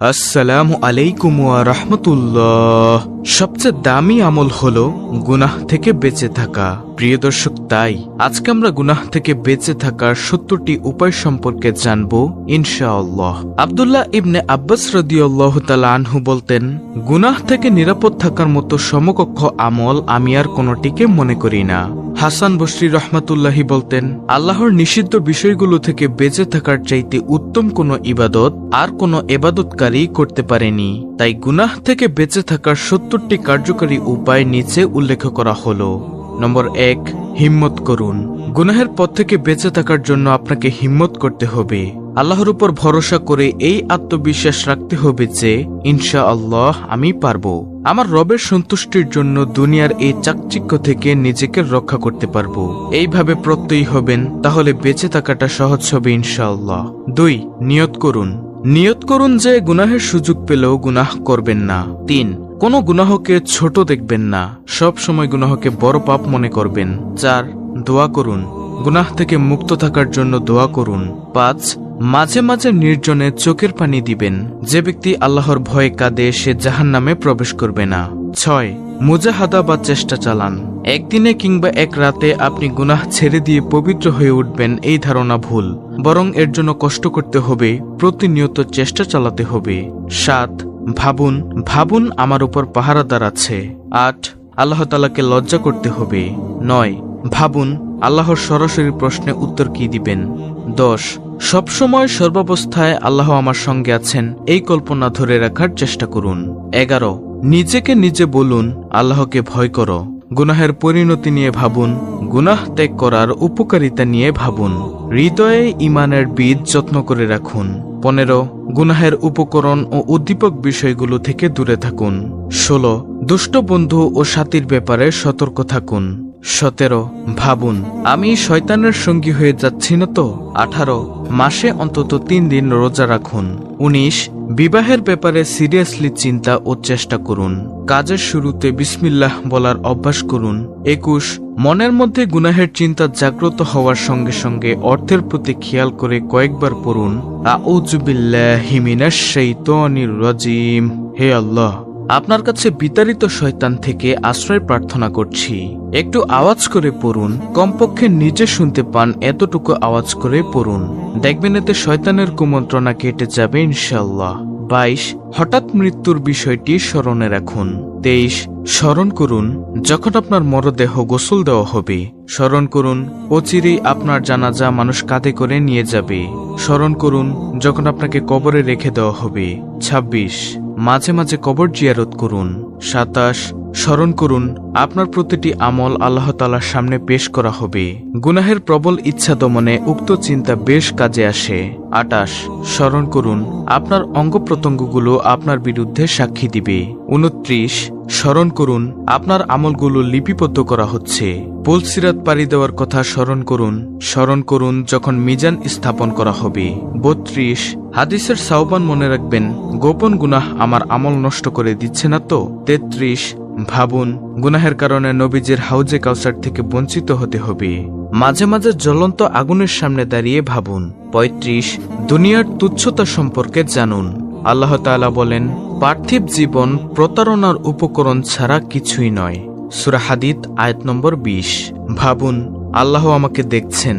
আসসালামু আলাইকুম ওয়া রাহমাতুল্লাহ। সবচেয়ে দামি আমল হলো গুনাহ থেকে বেঁচে থাকা। প্রিয় দর্শক, তাই আজকে আমরা গুনাহ থেকে বেঁচে থাকার 70টি উপায় সম্পর্কে জানব ইনশাআল্লাহ। আব্দুল্লাহ ইবনে আব্বাস রাদিয়াল্লাহু তাআলা আনহু বলতেন, গুনাহ থেকে নিরাপদ থাকার মতো সমকক্ষ আমল আমি আর কোনোটিকে মনে করি না। হাসান বসরি রহমাতুল্লাহি বলতেন, আল্লাহর নিষিদ্ধ বিষয়গুলো থেকে বেঁচে থাকার চাইতে উত্তম কোনো ইবাদত আর কোনো ইবাদতকারী করতে পারেনি। তাই গুনাহ থেকে বেঁচে থাকার 70টি কার্যকরী উপায় নিচে উল্লেখ করা হলো। নম্বর 1, হিম্মত করুন। গুনাহের পথ থেকে বেঁচে থাকার জন্য আপনাকে হিম্মত করতে হবে। আল্লাহর উপর ভরসা করে এই আত্মবিশ্বাস রাখতে হবে যে ইনশাআল্লাহ আমি পারবো। আমার রবের সন্তুষ্টির জন্য দুনিয়ার এই চাকচিক্য থেকে নিজেকে রক্ষা করতে পারবো। এইভাবে প্রত্যয়ী হবেন, তাহলে বেঁচে থাকাটা সহজ হবে ইনশাআল্লাহ। 2, নিয়ত করুন। নিয়ত করুন যে গুনাহের সুযোগ পেলেও গুনাহ করবেন না। 3, কোনো গুনাহকে ছোট দেখবেন না, সব সময় গুনাহকে বড় পাপ মনে করবেন। 4, দোয়া করুন। গুনাহ থেকে মুক্ত থাকার জন্য দোয়া করুন। 5, মাঝে মাঝে নির্জনে চোখের পানি দিবেন। যে ব্যক্তি আল্লাহর ভয়ে কাঁদে সে জাহান্নামে প্রবেশ করবে না। 6, মুজাহাদা বা চেষ্টা চালান। একদিনে কিংবা এক রাতে আপনি গুনাহ ছেড়ে দিয়ে পবিত্র হয়ে উঠবেন এই ধারণা ভুল, বরং এর জন্য কষ্ট করতে হবে, প্রতিনিয়ত চেষ্টা চালাতে হবে। 7, ভাবুন আমার উপর পাহারাদার আছে। 8, আল্লাহ তাআলাকে লজ্জা করতে হবে। 9, ভাবুন আল্লাহর সরাসরি প্রশ্নে উত্তর কি দিবেন। 10, সবসময় সর্বাবস্থায় আল্লাহ আমার সঙ্গে আছেন এই কল্পনা ধরে রাখার চেষ্টা করুন। 11, নিজেকে নিজে বলুন আল্লাহকে ভয় করো। গুনাহের পরিণতি নিয়ে ভাবুন, গুনাহ ত্যাগ করার উপকারিতা নিয়ে ভাবুন। হৃদয়ে ঈমানের বীজ যত্ন করে রাখুন। 15, গুনাহের উপকরণ ও উদ্দীপক বিষয়গুলো থেকে দূরে থাকুন। 16, দুষ্ট বন্ধু ও সাথীর ব্যাপারে সতর্ক থাকুন। 17, ভাবুন আমি শয়তানের সঙ্গী হয়ে যাচ্ছি না তো। 18, মাসে অন্তত 3 দিন রোজা রাখুন। 19, বিবাহের ব্যাপারে সিরিয়াসলি চিন্তা ও চেষ্টা করুন। কাজের শুরুতে বিসমিল্লাহ বলার অভ্যাস করুন। 21, মনের মধ্যে গুনাহের চিন্তা জাগ্রত হওয়ার সঙ্গে সঙ্গে অর্থের প্রতি খেয়াল করে কয়েকবার পড়ুন, আউযু বিল্লাহি মিনাশ শাইতানির রাজিম। হে আল্লাহ, আপনার কাছে বিতাড়িত শয়তান থেকে আশ্রয় প্রার্থনা করছি। একটু আওয়াজ করে পড়ুন, কমপক্ষে নিজে শুনতে পান এতটুকু আওয়াজ করে পড়ুন, দেখবেন এতে শয়তানের কুমন্ত্রণা কেটে যাবে ইনশাআল্লাহ। 22, হঠাৎ মৃত্যুর বিষয়টি স্মরণে রাখুন। 23, স্মরণ করুন যখন আপনার মরদেহ গোসল দেওয়া হবে। স্মরণ করুন অচিরেই আপনার জানাজা মানুষ কাঁধে করে নিয়ে যাবে। স্মরণ করুন যখন আপনাকে কবরে রেখে দেওয়া হবে। 26, মাঝে মাঝে কবর জিয়ারত করুন। 27, স্মরণ করুন আপনার প্রতিটি আমল আল্লাহ তাআলার সামনে পেশ করা হবে। গুনাহের প্রবল ইচ্ছা দমনে উক্ত চিন্তা বেশ কাজে আসে। 28, স্মরণ করুন আপনার অঙ্গ প্রত্যঙ্গগুলো আপনার বিরুদ্ধে সাক্ষী দিবে। 29, স্মরণ করুন আপনার আমলগুলো লিপিবদ্ধ করা হচ্ছে। পুলসিরাত পাড়ি দেওয়ার কথা স্মরণ করুন। স্মরণ করুন যখন মিজান স্থাপন করা হবে। 32, হাদিসের সাওবান মনে রাখবেন, গোপন গুনাহ আমার আমল নষ্ট করে দিচ্ছে না তো। 33, ভাবুন গুনাহের কারণে নবীজির হাউজে কাউসার থেকে বঞ্চিত হতে হবে। মাঝে মাঝে জ্বলন্ত আগুনের সামনে দাঁড়িয়ে ভাবুন। 35, দুনিয়ার তুচ্ছতা সম্পর্কে জানুন। আল্লাহ তাআলা বলেন, পার্থিব জীবন প্রতারণার উপকরণ ছাড়া কিছুই নয়। সূরা হাদীদ আয়াত নম্বর 20। ভাবুন আল্লাহ আমাকে দেখছেন।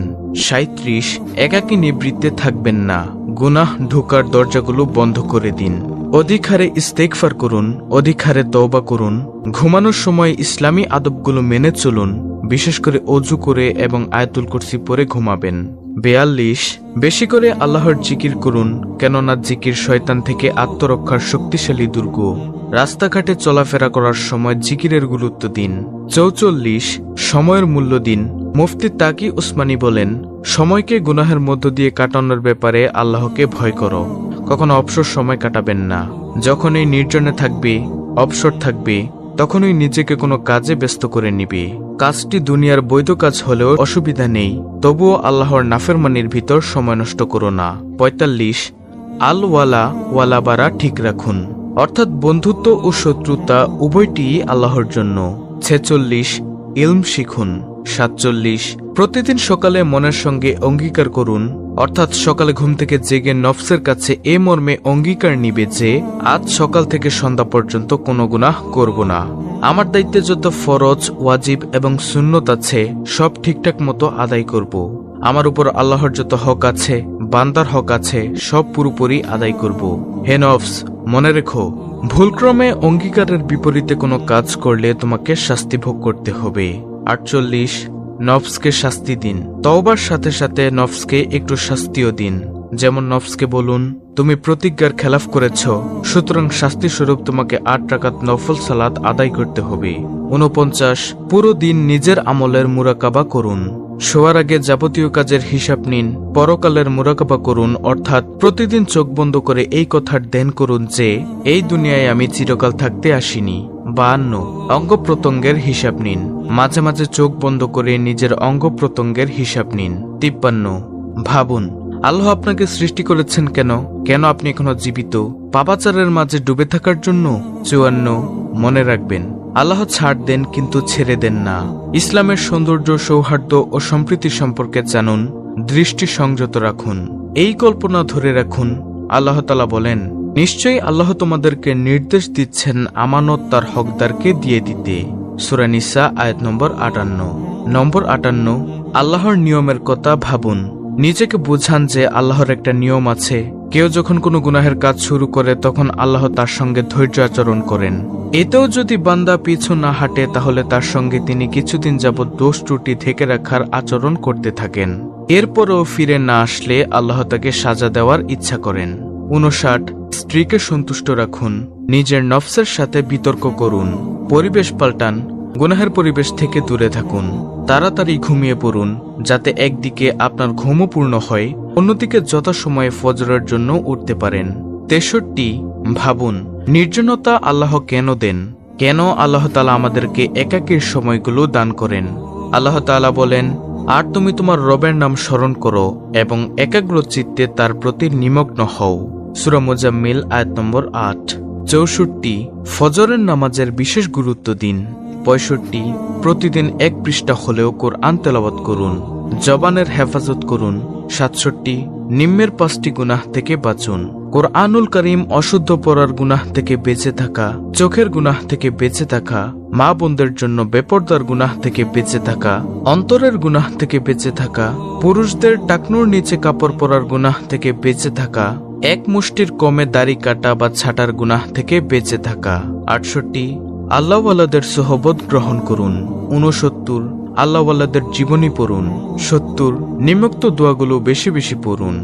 37, একাকী নিবৃত্তে থাকবেন না, গুনাহ ঢোকার দরজাগুলো বন্ধ করে দিন। অধিক হারে ইস্তেগফার করুন, অধিক হারে তওবা করুন। ঘুমানোর সময় ইসলামী আদবগুলো মেনে চলুন, বিশেষ করে অজু করে এবং আয়াতুল কুরসি পড়ে ঘুমাবেন। 42, বেশি করে আল্লাহর জিকির করুন, কেননা জিকির শয়তান থেকে আত্মরক্ষার শক্তিশালী দুর্গ। রাস্তাঘাটে চলাফেরা করার সময় জিকিরের গুরুত্ব দিন। 44, সময়ের মূল্য দিন। মুফতি তাকি উসমানী বলেন, সময়কে গুনাহের মধ্য দিয়ে কাটানোর ব্যাপারে আল্লাহকে ভয় করো, কখনো অবসর সময় কাটাবেন না। যখনই নির্জনে থাকবে, অবসর থাকবে, তখনই নিজেকে কোনো কাজে ব্যস্ত করে নিবে। কাজটি দুনিয়ার বৈধ কাজ হলেও অসুবিধা নেই, তবুও আল্লাহর নাফরমানির ভিতর সময় নষ্ট করো না। 45, আল ওয়ালা বারা ঠিক রাখুন, অর্থাৎ বন্ধুত্ব ও শত্রুতা উভয়টি আল্লাহর জন্য। 46, ইলম শিখুন। 47, প্রতিদিন সকালে মনের সঙ্গে অঙ্গীকার করুন, অর্থাৎ সকালে ঘুম থেকে জেগে নফসের কাছে এ মর্মে অঙ্গীকার নিবে যে আজ সকাল থেকে সন্ধ্যা পর্যন্ত কোনো গুনাহ করব না। আমার দায়িত্বে যত ফরজ, ওয়াজিব এবং সুন্নত আছে সব ঠিকঠাক মতো আদায় করব। আমার উপর আল্লাহর যত হক আছে, বান্দার হক আছে, সব পুরোপুরি আদায় করব। হে নফস, মনে রেখো, ভুলক্রমে অঙ্গীকারের বিপরীতে কোনো কাজ করলে তোমাকে শাস্তি ভোগ করতে হবে। 48, নফসকে শাস্তি দিন। তওবার সাথে সাথে নফসকে একটু শাস্তিও দিন। যেমন নফসকে বলুন, তুমি প্রতিজ্ঞার খেলাফ করেছ, সুতরাং শাস্তি স্বরূপ তোমাকে 8 রাকাত নফল সালাত আদায় করতে হবে। 49, পুরো দিন নিজের আমলের মুরাকাবা করুন। শোয়ার আগে যাবতীয় কাজের হিসাব নিন, পরকালের মুরাকাবা করুন, অর্থাৎ প্রতিদিন চোখ বন্ধ করে এই কথার ধ্যান করুন যে এই দুনিয়ায় আমি চিরকাল থাকতে আসিনি। 52, অঙ্গ প্রত্যঙ্গের হিসাব নিন। মাঝে মাঝে চোখ বন্ধ করে নিজের অঙ্গ প্রত্যঙ্গের হিসাব নিন। 53, ভাবুন আল্লাহ আপনাকে সৃষ্টি করেছেন কেন, কেন আপনি এখনো জীবিত? পাপাচারের মাঝে ডুবে থাকার জন্য? 54, মনে রাখবেন আল্লাহ ছাড় দেন কিন্তু ছেড়ে দেন না। ইসলামের সৌন্দর্য, সৌহার্দ্য ও সম্প্রীতি সম্পর্কে জানুন, দৃষ্টি সংযত রাখুন। এই কল্পনা ধরে রাখুন, আল্লাহ তাআলা বলেন, নিশ্চয়ই আল্লাহ তোমাদেরকে নির্দেশ দিচ্ছেন আমানত তার হকদারকে দিয়ে দিতে। সূরা নিসা আয়াত নম্বর 58। নম্বর 58, আল্লাহর নিয়মের কথা ভাবুন। নিজেকে বোঝান যে আল্লাহর একটা নিয়ম আছে। কেউ যখন কোনো গুনাহের কাজ শুরু করে তখন আল্লাহ তার সঙ্গে ধৈর্য আচরণ করেন। এতেও যদি বান্দা পিছু না হাঁটে তাহলে তার সঙ্গে তিনি কিছুদিন যাবৎ দোষ ত্রুটি ঢেকে রাখার আচরণ করতে থাকেন। এরপরও ফিরে না আসলে আল্লাহ তাকে সাজা দেওয়ার ইচ্ছা করেন। 59, স্ত্রীকে সন্তুষ্ট রাখুন। নিজের নফসের সাথে বিতর্ক করুন। পরিবেশ পাল্টান, গুনাহের পরিবেশ থেকে দূরে থাকুন। তাড়াতাড়ি ঘুমিয়ে পড়ুন যাতে একদিকে আপনার ঘুমও পূর্ণ হয়, অন্যদিকে যথাসময়ে ফজরের জন্য উঠতে পারেন। 63, ভাবুন নির্জনতা আল্লাহ কেন দেন, কেন আল্লাহ তাআলা আমাদেরকে একাকীর সময়গুলো দান করেন। আল্লাহ তাআলা বলেন, আর তুমি তোমার রবের নাম স্মরণ করো এবং একাগ্র চিত্তে তার প্রতি নিমগ্ন হও। সূরা মুজাম্মিল আয়াত নম্বর 8। 64, ফজরের নামাজের বিশেষ গুরুত্ব দিন। 65, প্রতিদিন 1 পৃষ্ঠা হলেও কোরআন তেলাওয়াত করুন। জবানের হেফাজত করুন। 67, নিম্নের 5টি গুনাহ থেকে বাঁচুন। কোরআনুল কারীম অশুদ্ধ পড়ার গুনাহ থেকে বেঁচে থাকা, চোখের গুনাহ থেকে বেঁচে থাকা, মা বোনদের জন্য বেপরদার গুনাহ থেকে বেঁচে থাকা, অন্তরের গুনাহ থেকে বেঁচে থাকা, পুরুষদের টাকনুর নিচে কাপড় পরার গুনাহ থেকে বেঁচে থাকা, এক মুষ্টির কমে দাড়ি কাটা বা ছাটার গুনাহ থেকে বেঁচে থাকা। 68, আল্লাহওয়ালাদের সোহবত গ্রহণ করুন। 69, আল্লাহওয়ালাদের জীবনী পড়ুন। 70, নিম্নোক্ত দোয়াগুলো বেশি বেশি পড়ুন।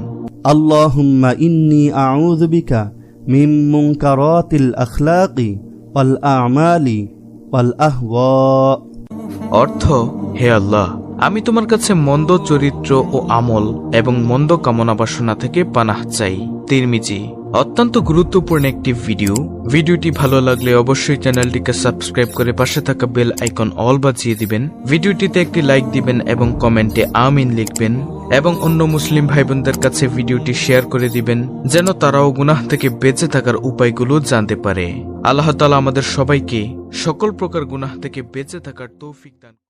আল্লাহুম্মা ইন্নী আউযু বিকা মিন মুনকারাতিল আখলাকি ওয়াল আমালি ওয়াল আহওয়া। অর্থ, হে আল্লাহ, আমি তোমার কাছে মন্দ চরিত্র ও আমল এবং মন্দ কামনা বাসনা থেকে পানাহ চাই। তিরমিজি। অত্যন্ত গুরুত্বপূর্ণ একটি ভিডিওটি ভালো লাগলে অবশ্যই চ্যানেলটিকে সাবস্ক্রাইব করে পাশে থাকা বেল আইকন অল বাজিয়ে দিবেন। ভিডিওটিতে একটি লাইক দিবেন এবং কমেন্টে আমিন লিখবেন এবং অন্য মুসলিম ভাই বোনদের কাছে ভিডিওটি শেয়ার করে দিবেন যেন তারাও গুনাহ থেকে বেঁচে থাকার উপায়গুলো জানতে পারে। আল্লাহ তাআলা আমাদের সবাইকে সকল প্রকার গুনাহ থেকে বেঁচে থাকার তৌফিক দান।